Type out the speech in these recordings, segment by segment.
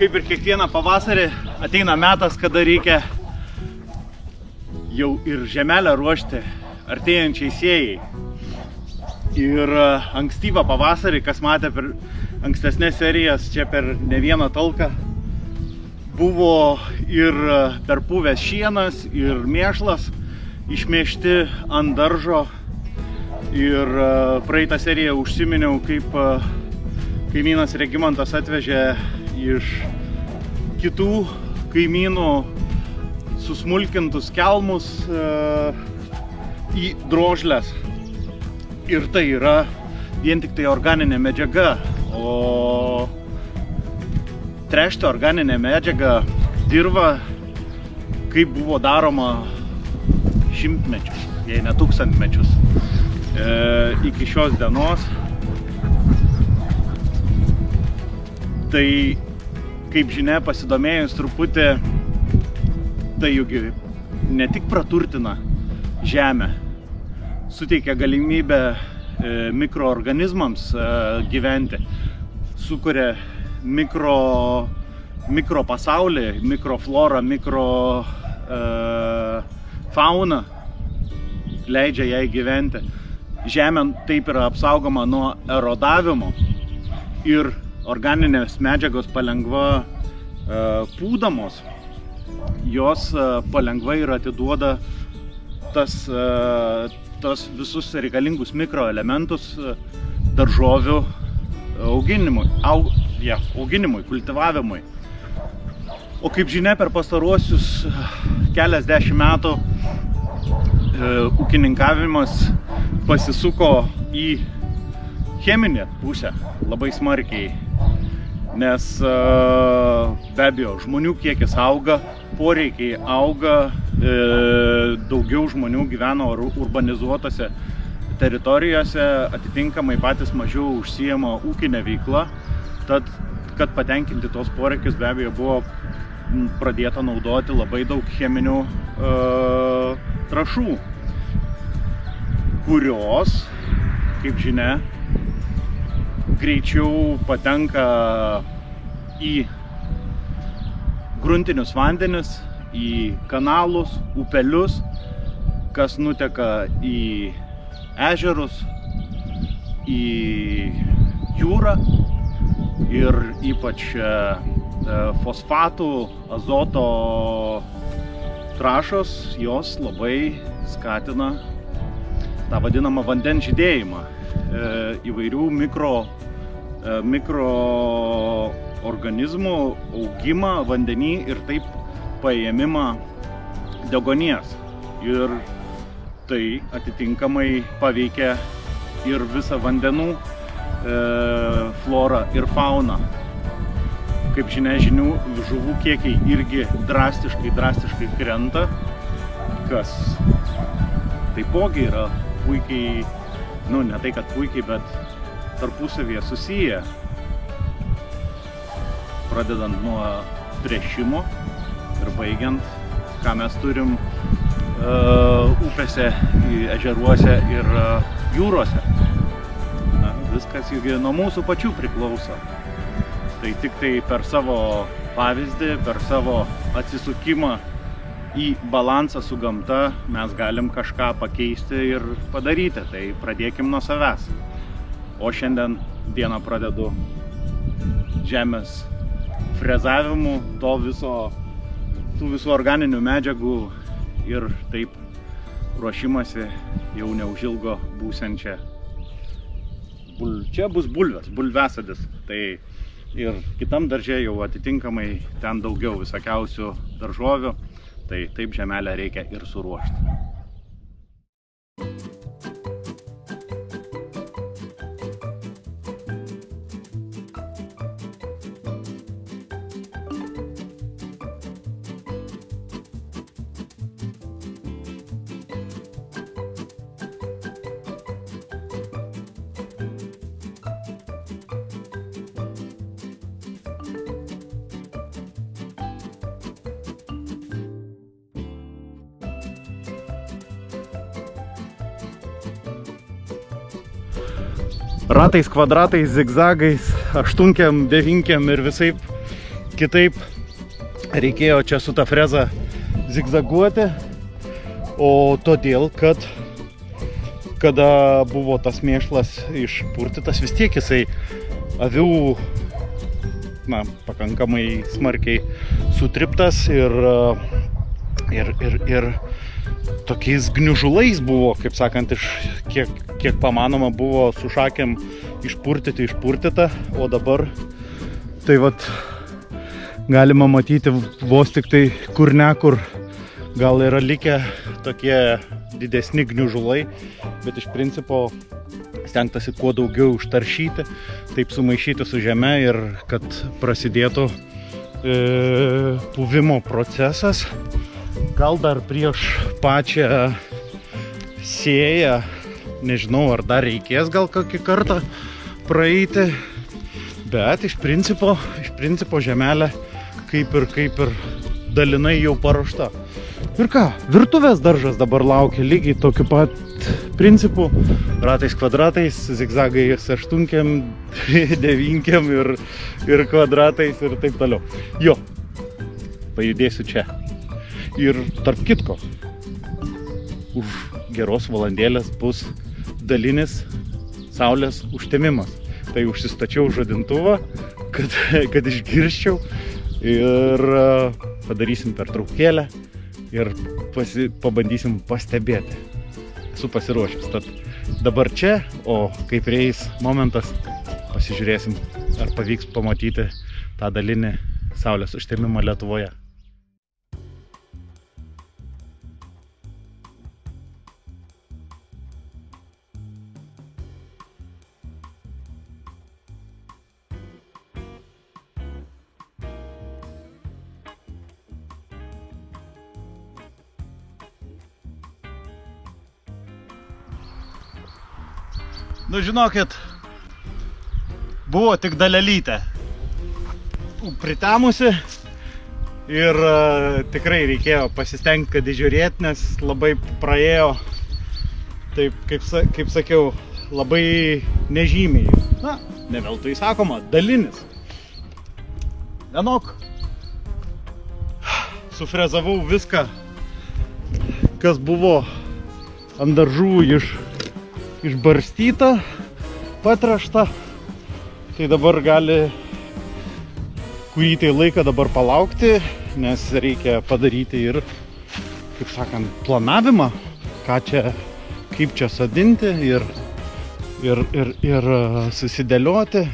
Kaip ir kiekvieną pavasarį ateina metas, kada reikia jau ir žemelę ruošti artėjančiai sėjai. Ir ankstyvą pavasarį, kas matė per ankstesnės serijas čia per ne vieną talką, buvo ir perpuvęs šienas, ir mėšlas išmėžti ant daržo. Ir praeitą seriją užsiminiau, kaip kaimynas Regimantas atvežė iš kitų kaimynų susmulkintus kelmus į drožles. Ir tai yra vien tik tai organinė medžiaga, o tręšti organinę medžiagą dirvą, kaip buvo daroma šimtmečius, jei ne tūkstantmečius, iki šios dienos. Tai, kaip žinia, pasidomėjus truputį, tai juk ne tik praturtina žemę, suteikia galimybę mikroorganizmams gyventi, sukuria mikropasaulį, mikroflorą, mikrofauną, leidžia jai gyventi. Žemė taip yra apsaugoma nuo erodavimo ir organinės medžiagos palengva pūdamos, jos palengva ir atiduoda tas visus reikalingus mikroelementus daržovių auginimui, kultivavimui. O kaip žinia, per pastaruosius keliasdešimt metų ūkininkavimas pasisuko į cheminę pusę labai smarkiai, nes be abejo žmonių kiekis auga, poreikiai auga, daugiau žmonių gyvena urbanizuotose teritorijose, atitinkamai patys mažiau užsiema ūkinę veiklą, tad kad patenkinti tos poreikius be abejo buvo pradėta naudoti labai daug cheminių trąšų, kurios, kaip žinia, greičiau patenka į gruntinius vandenis, į kanalus, upelius, kas nuteka į ežerus, į jūrą ir ypač fosfatų, azoto trąšos, jos labai skatina tą vadinamą vandens žydėjimą, įvairių mikroorganizmų augimą vandenį ir taip paėmimą deguonies. Ir tai atitinkamai paveikia ir visą vandenų florą ir fauną. Kaip žinia, žuvų kiekiai irgi drastiškai krenta, kas taipogi yra puikiai, ne tai kad puikiai, bet tarpusavyje susiję, pradedant nuo tręšimo ir baigiant, ką mes turim upėse, ežeruose ir jūrose. Viskas juk nuo mūsų pačių priklauso. Tai tik tai per savo pavyzdį, per savo atsisukimą į balansą su gamta mes galim kažką pakeisti ir padaryti. Tai pradėkim nuo savęs. O šiandien dieną pradedu žemės frezavimu, tų visų organinių medžiagų ir taip ruošimasi jau neužilgo būsiančią. Čia bus bulviasadis. Tai ir kitam darže jau atitinkamai ten daugiau visokiausių daržovių. Tai taip žemelę reikia ir suruošti. Ratais, kvadratais, zigzagais, aštunkėm, devinkiam ir visaip kitaip reikėjo čia su ta freza zigzaguoti, o todėl, kad kada buvo tas mėšlas išpurtytas, vis tiek jisai avių pakankamai smarkiai sutriptas ir tokiais gniužulais buvo, kaip sakant, kiek pamanoma buvo su šakėm išpurtyta, o dabar tai vat galima matyti vos tik tai kur ne kur gal yra likę tokie didesni gniužulai, bet iš principo stengtasi kuo daugiau užtaršyti, taip sumaišyti su žeme ir kad prasidėtų puvimo procesas. Gal dar prieš pačią sėją, nežinau, ar dar reikės gal kokį kartą praeiti, bet iš principo žemelė kaip ir dalinai jau paruošta. Ir ką, virtuvės daržas dabar laukia lygiai tokiu pat principu, ratais kvadratais, zigzagais aštunkiam, devinkiam ir kvadratais ir taip toliau. Jo, pajudėsiu čia. Ir tarp kitko, už geros valandėlės bus dalinis saulės užtemimas. Tai užsistačiau žadintuvą, kad išgirsčiau ir padarysim pertraukėlę ir pabandysim pastebėti. Esu pasiruošęs. Tad dabar čia, o kai prieis momentas, pasižiūrėsim, ar pavyks pamatyti tą dalinį saulės užtemimą Lietuvoje. Nu, žinokit, buvo tik dalelytė pritemusi ir tikrai reikėjo pasistengti, kad įžiūrėti, nes labai praėjo, taip kaip sakiau, labai nežymiai. Na, ne veltui sakoma, dalinis. Vienok, sufrezavau viską, kas buvo ant daržų išbarstyta, patręšta, tai dabar gali kurį tai laiką dabar palaukti, nes reikia padaryti ir, kaip sakant, planavimą, kaip čia sodinti ir susidėlioti.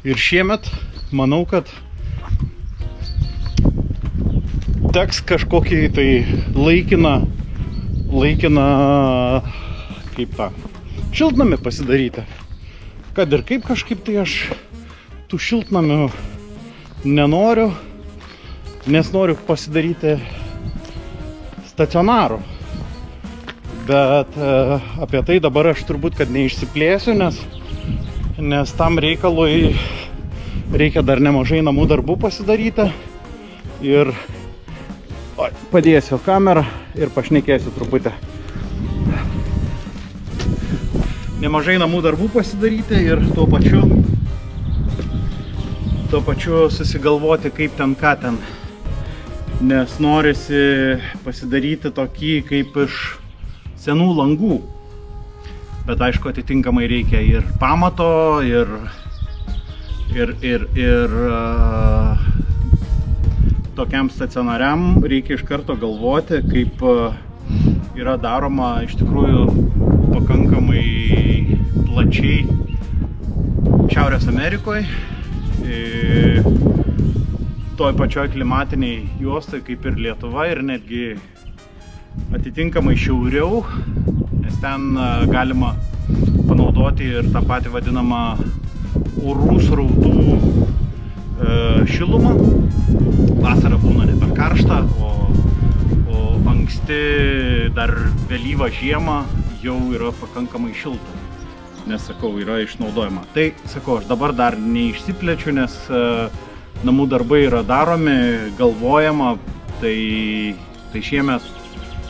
Ir šiemet manau, kad teks kažkokį tai laikiną kaip tą šiltnamį pasidaryti. Kad ir kaip kažkaip tai aš tų šiltnamių nenoriu, nes noriu pasidaryti stacionarų. Bet apie tai dabar aš turbūt kad neišsiplėsiu, nes tam reikalui reikia dar nemažai namų darbų pasidaryti. Ir padėsiu kamerą ir pašnekėsiu truputį. Nemažai namų darbų pasidaryti ir tuo pačiu susigalvoti, kaip ten, ką ten. Nes norisi pasidaryti tokį kaip iš senų langų. Bet aišku, atitinkamai reikia ir pamato, ir tokiam stacionariam reikia iš karto galvoti, kaip yra daroma iš tikrųjų pakankamai plačiai Šiaurės Amerikoje, toj pačioj klimatiniai juostai kaip ir Lietuva ir netgi atitinkamai šiauriau, nes ten galima panaudoti ir tą patį vadinamą orų srautų šilumą. Vasara būna ne per karšta, o anksti dar vėlyvą žiemą jau yra pakankamai šilta, nes, sakau, yra išnaudojama. Tai, sakau, aš dabar dar neišsiplečiu, nes namų darbai yra daromi, galvojama, tai šiemet,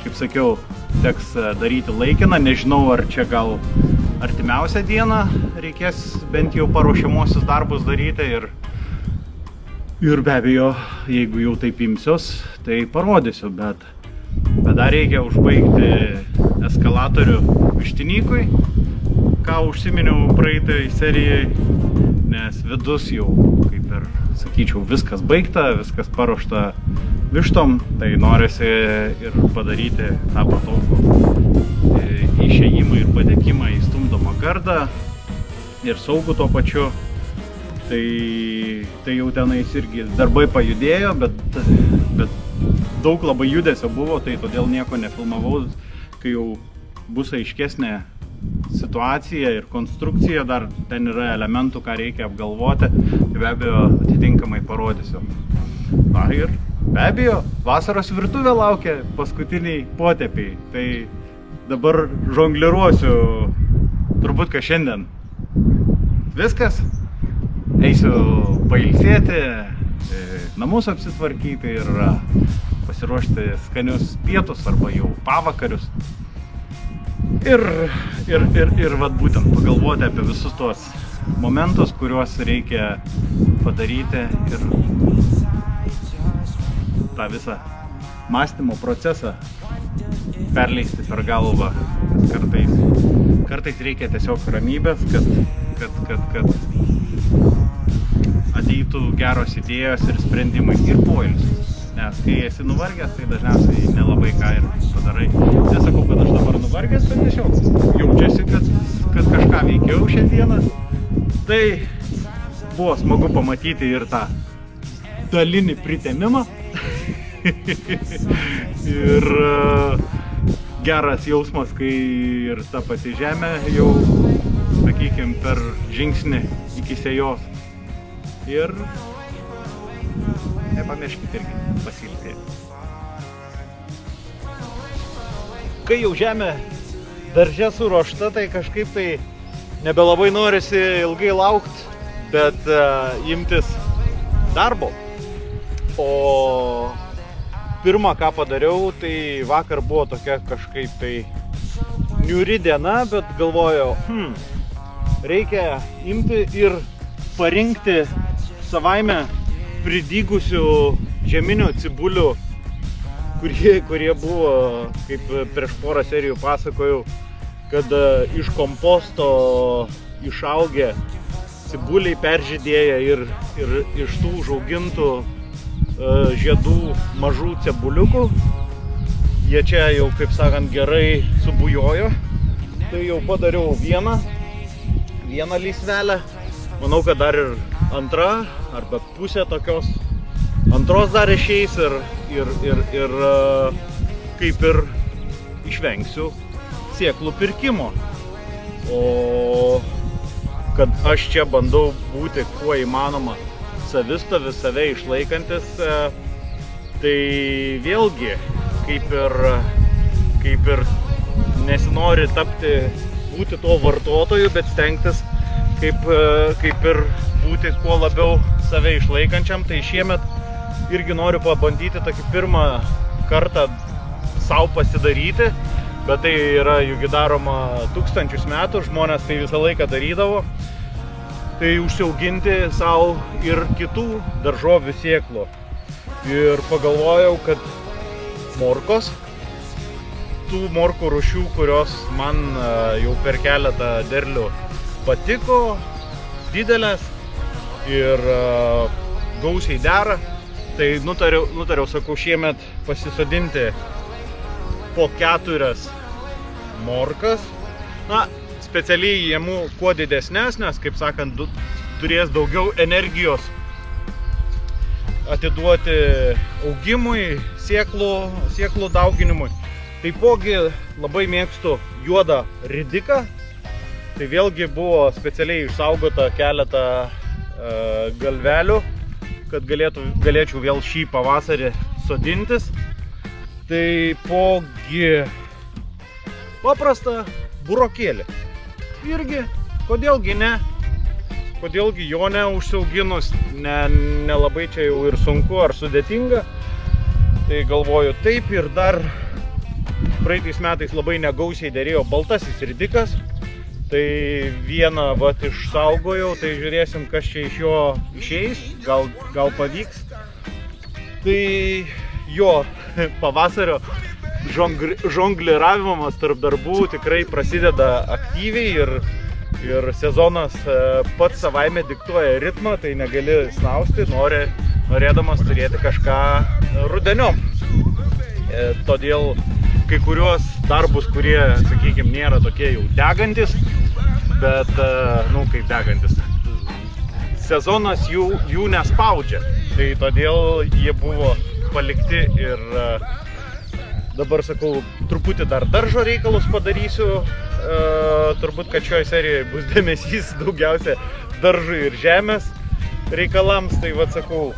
kaip sakiau, teks daryti laikiną, nežinau, ar čia gal artimiausią dieną reikės bent jau paruošiamuosius darbus daryti Ir be abejo, jeigu jau taip imsiuos, tai parodysiu, bet dar reikia užbaigti eskalatorių Vištinykui, ką užsiminiau praeitai serijai, nes vidus jau, kaip ir sakyčiau, viskas baigta, viskas paruošta vištom, tai norisi ir padaryti tą patogų išėjimą ir patekimą į stumdomą gardą ir saugų tuo pačiu. Tai jau tenais irgi darbai pajudėjo, bet daug labai judesio buvo, tai todėl nieko nefilmavau, kai jau bus aiškesnė situacija ir konstrukcija, dar ten yra elementų, ką reikia apgalvoti, tai be abejo atitinkamai parodysiu. Na ir be abejo, vasaros virtuvė laukia paskutiniai potepiai, tai dabar žongliruosiu turbūt, ką šiandien. Viskas. Eisiu pailsėti, namus apsitvarkyti ir pasiruošti skanius pietus arba jau pavakarius. Ir vat būtent pagalvoti apie visus tuos momentus, kuriuos reikia padaryti ir tą visą mąstymo procesą perleisti per galvą. Kartais reikia tiesiog ramybės, kad ateitų geros idėjos ir sprendimai ir poilsis. Nes kai esi nuvargęs, tai dažniausiai nelabai ką ir padarai. Nesakau, kad aš dabar nuvargęs, bet tiesiog jaučiasi, kad kažką veikiau šiandieną. Tai buvo smagu pamatyti ir tą dalinį pritemimą. Ir geras jausmas, kai ir ta pati žemė jau, sakykime, per žingsnį iki sėjos. Ir nepamirškite irgi pasilsėti. Kai jau žemė darže suruošta, tai kažkaip tai nebelabai norisi ilgai laukti, bet imtis darbo. O pirmą, ką padariau, tai vakar buvo tokia kažkaip tai niūri diena, bet galvojau, reikia imti ir parinkti savaime pridygusių žieminių cibulių, kurie buvo, kaip prieš porą serijų pasakojau, kad iš komposto išaugę cibuliai peržydėję ir iš tų užaugintų žiedų mažų cebuliukų. Jie čia jau, kaip sakant, gerai subujojo. Tai jau padariau vieną lysvelę. Manau, kad dar ir antra arba pusė tokios antros dar išeis ir kaip ir išvengsiu sėklų pirkimo. O kad aš čia bandau būti kuo įmanoma savistovis, save išlaikantis, tai vėlgi kaip ir nesinori būti tuo vartotoju, bet stengtis kaip ir būti kuo labiau save išlaikančiam. Tai šiemet irgi noriu pabandyti tokį pirmą kartą sau pasidaryti, bet tai yra juk daroma tūkstančius metų, žmonės tai visą laiką darydavo. Tai užsiauginti sau ir kitų daržovių sėklų. Ir pagalvojau, kad morkos, tų morkų rūšių, kurios man jau per keletą derlių patiko, didelės ir gausiai dera, tai nutariau, sakau, šiemet pasisodinti po 4 morkas. Na, specialiai jėmų kuo didesnės, nes, kaip sakant, turės daugiau energijos atiduoti augimui, sėklų dauginimui. Taipogi labai mėgstu juodą ridiką. Tai vėlgi buvo specialiai išsaugota keletą galvelių, kad galėčiau vėl šį pavasarį sodintis. Taipogi paprastą burokėlį. Irgi, kodėlgi ne? Kodėlgi jo neužsiauginus, nelabai čia jau ir sunku ar sudėtinga. Tai galvoju taip, ir dar praeitais metais labai negausiai derėjo baltasis ridikas. Tai vieną vat išsaugojau, tai žiūrėsim, kas čia iš jo išeis, gal pavyks. Tai jo pavasario žongliravimas tarp darbų tikrai prasideda aktyviai ir sezonas pats savaime diktuoja ritmą, tai negali snausti, norėdamas turėti kažką rudeniop. Todėl kai kuriuos darbus, kurie, sakykime, nėra tokie jau degantis, bet, kaip degantis, sezonas jų nespaudžia. Tai todėl jie buvo palikti ir dabar, sakau, truputį dar daržo reikalus padarysiu. Turbūt, kad šioje serijoje bus dėmesys daugiausia daržui ir žemės reikalams. Tai, vat, sakau,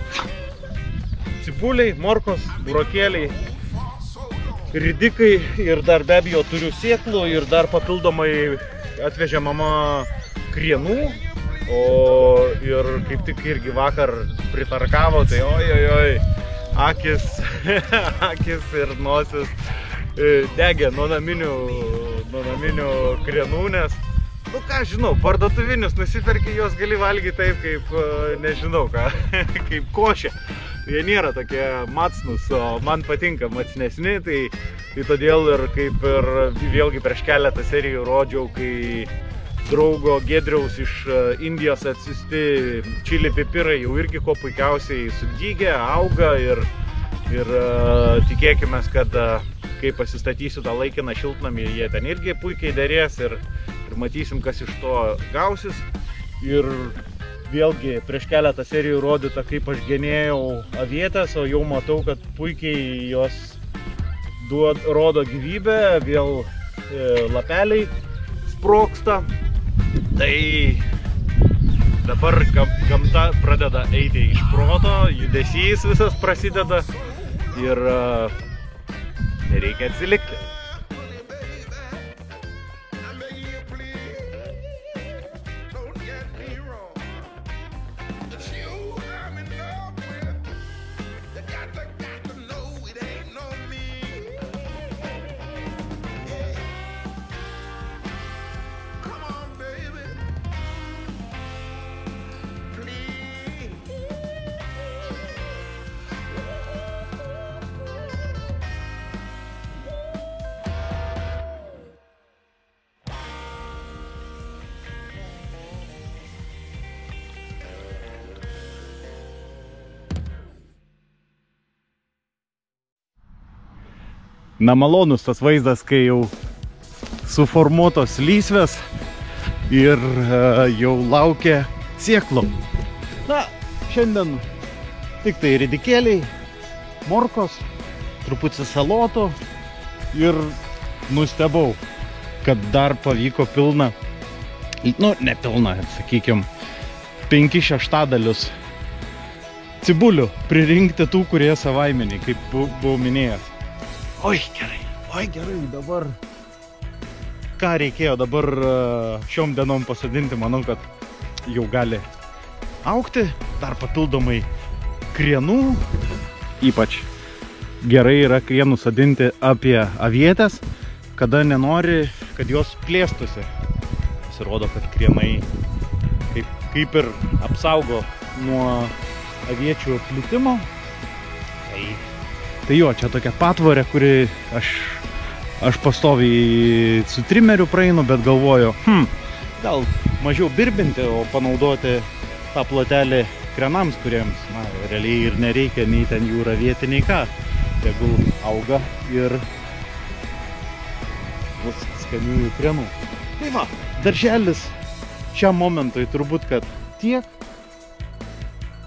cibuliai, morkos, burokėliai, ridikai ir dar be abejo turiu sėklų ir dar papildomai atvežė mama krienų, ir kaip tik irgi vakar pritarkavo, tai oi, akis ir nosis degė nuo naminių krienų, nes, ką žinau, parduotuvinius nusiperki, juos gali valgyti taip, kaip, nežinau ką, kaip košė. Jie nėra tokie matsnus, o man patinka matsnesni, tai todėl ir kaip ir vėlgi prieš keletą serijų rodžiau, kai draugo Giedriaus iš Indijos atsiųsti čili pipirai jau irgi kuo puikiausiai sudygė, auga ir tikėkime, kad kai pasistatysiu tą laikiną šiltnamį, jie ten irgi puikiai derės ir matysim, kas iš to gausis. Ir vėlgi prieš keletą serijų rodyta, kaip aš genėjau avietės, o jau matau, kad puikiai jos rodo gyvybę, vėl lapeliai sprogsta. Tai dabar gamta pradeda eiti iš proto, judesys visas prasideda ir nereikia atsilikti. Na, malonus tas vaizdas, kai jau suformuotos lysvės ir jau laukia sėklų. Na, šiandien tik tai ridikėliai, morkos, truputį salotų ir nustebau, kad dar pavyko pilna, ne pilna, sakykime, 5/6 cibulių pririnkti tų, kurie savaimeniai, kaip buvau minėjęs. Oi, gerai, dabar ką reikėjo dabar šiom dienom pasodinti, manau, kad jau gali augti, dar papildomai krienų, ypač gerai yra krienų sodinti apie avietės, kada nenori, kad jos plėstųsi. Pasirodo, kad krienai kaip ir apsaugo nuo aviečių plitimo. Tai jo, čia tokia patvorė, kuri aš pastoviai su trimeriu praeinu, bet galvoju, gal mažiau birbinti, o panaudoti tą plotelį krenams, kuriems, realiai ir nereikia nei ten jų ravėti, nei ką. Tegul auga ir bus skaniųjų krenų. Tai va, darželis šiam momentui turbūt, kad tiek.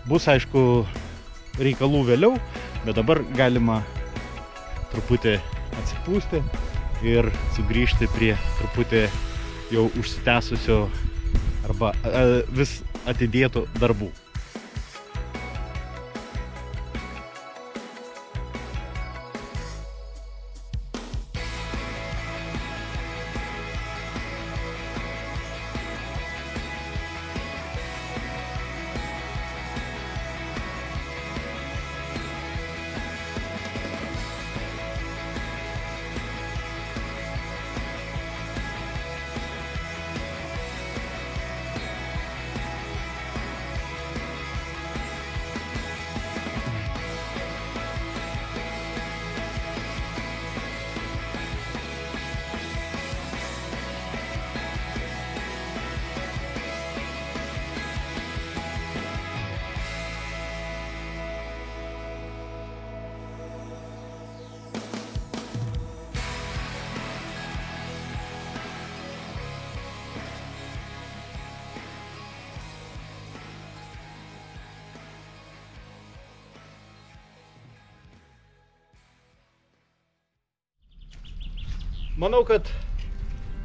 Bus, aišku, reikalų vėliau, bet dabar galima truputį atsipūsti ir sugrįžti prie truputį jau užsitęsusio arba vis atidėtų darbų. Manau, kad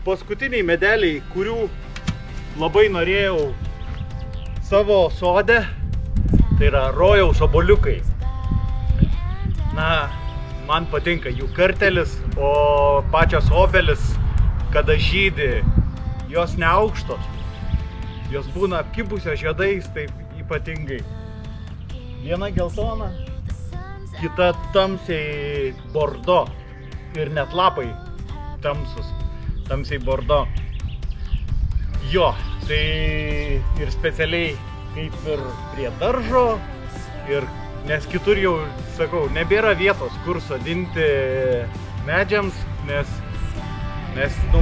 paskutiniai medeliai, kurių labai norėjau savo sode, tai yra rojaus obuoliukai. Na, man patinka jų kartelis, o pačios obelis, kada žydi, jos neaukštos. Jos būna apkibusios žiedais, taip ypatingai. Viena geltona, kita tamsiai bordo ir net lapai tamsus, tamsiai bordo. Jo, tai ir specialiai kaip ir prie daržo, ir nes kitur jau, sakau, nebėra vietos, kur sodinti medžiams, nes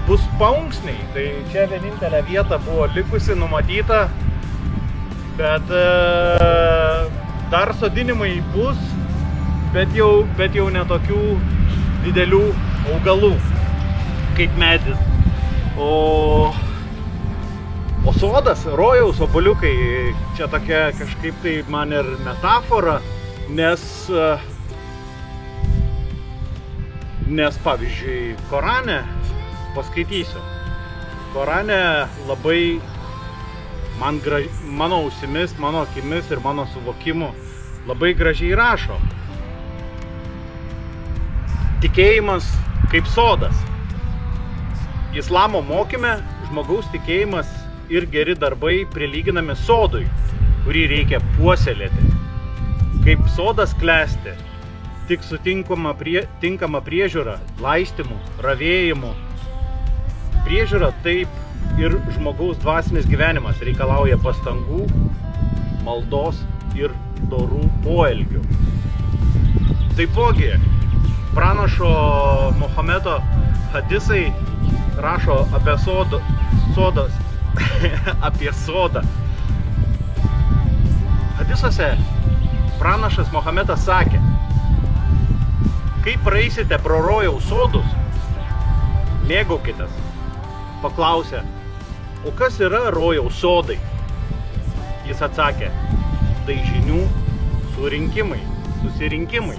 bus paunksniai. Tai čia vienintelė vieta buvo likusi, numatyta, bet dar sodinimai bus, bet jau ne tokių didelių augalų kaip medis. O sodas, rojaus obuoliukai, čia tokia kažkaip tai man ir metafora, nes pavyzdžiui, Korane, paskaitysiu, Korane labai mano ausimis, mano akimis ir mano suvokimu labai gražiai rašo. Tikėjimas kaip sodas. Islamo mokyme žmogaus tikėjimas ir geri darbai prilyginami sodui, kurį reikia puoselėti. Kaip sodas klesti, tik su tinkama priežiūra, laistymu, ravėjimu. Priežiūra taip ir žmogaus dvasinis gyvenimas reikalauja pastangų, maldos ir dorų poelgių. Taipogi, pranašo Mohamedo hadisai rašo apie apie sodą. Hadisuose pranašas Mohamedas sakė: kai praeisite pro rojaus sodus, mėgaukitės. Paklausė: o kas yra rojaus sodai? Jis atsakė: tai žinių susirinkimai.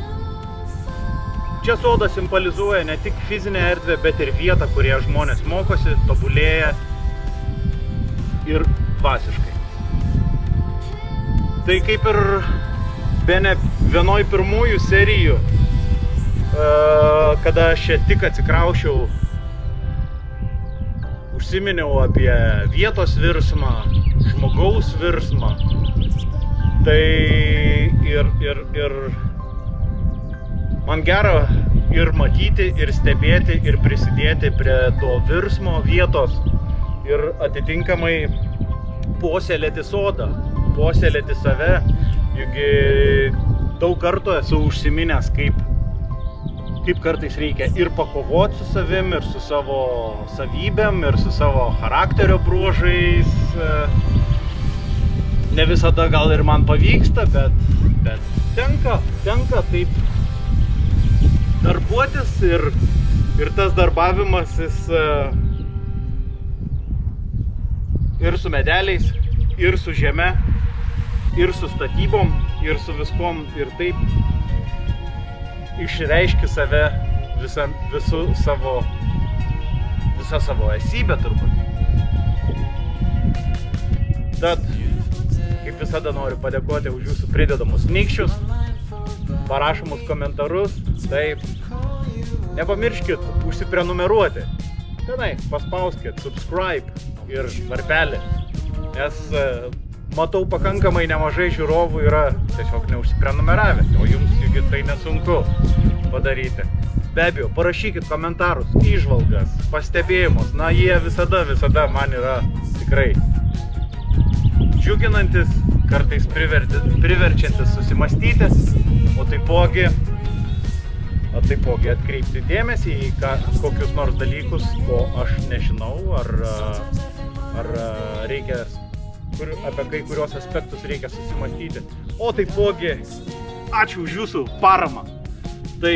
Čia sodas simbolizuoja ne tik fizinę erdvę, bet ir vietą, kurioje žmonės mokosi, tobulėja ir dvasiškai. Tai kaip ir bene vienoj pirmųjų serijų, kada aš čia tik atsikraušiau, užsiminiau apie vietos virsmą, žmogaus virsmą. Tai ir man gera ir matyti, ir stebėti, ir prisidėti prie to virsmo vietos ir atitinkamai puoselėti sodą, puoselėti save. Juk daug kartų esu užsiminęs, kaip kartais reikia ir pakovoti su savim, ir su savo savybėm, ir su savo charakterio bruožais. Ne visada gal ir man pavyksta, bet tenka taip darbuotis ir tas darbavimas jis ir su medeliais, ir su žeme, ir su statybom, ir su viskom, ir taip išreiški save visą savo esybę turbūt. Tad, kaip visada, noriu padėkoti už jūsų pridedamus nykščius, parašomus komentarus. Taip, nepamirškit užsiprenumeruoti. Tenai paspauskit subscribe ir varpelį, nes matau pakankamai nemažai žiūrovų yra tiesiog neužsiprenumeravę, o jums juk tai nesunku padaryti. Be abejo, parašykit komentarus, įžvalgas, pastebėjimus, na jie visada man yra tikrai džiuginantis, kartais priverčiantis susimastyti, o taipogi atkreipti dėmesį į kokius nors dalykus, ko aš nežinau, ar reikia, apie kai kurios aspektus reikia susimastyti. O taipogi, ačiū už jūsų paramą. Tai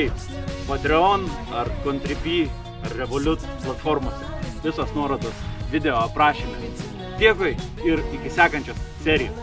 Patreon ar Contribui ar Revolut platformose. Visos nuorodos video aprašyme. Dėkui ir iki sekančios serijos.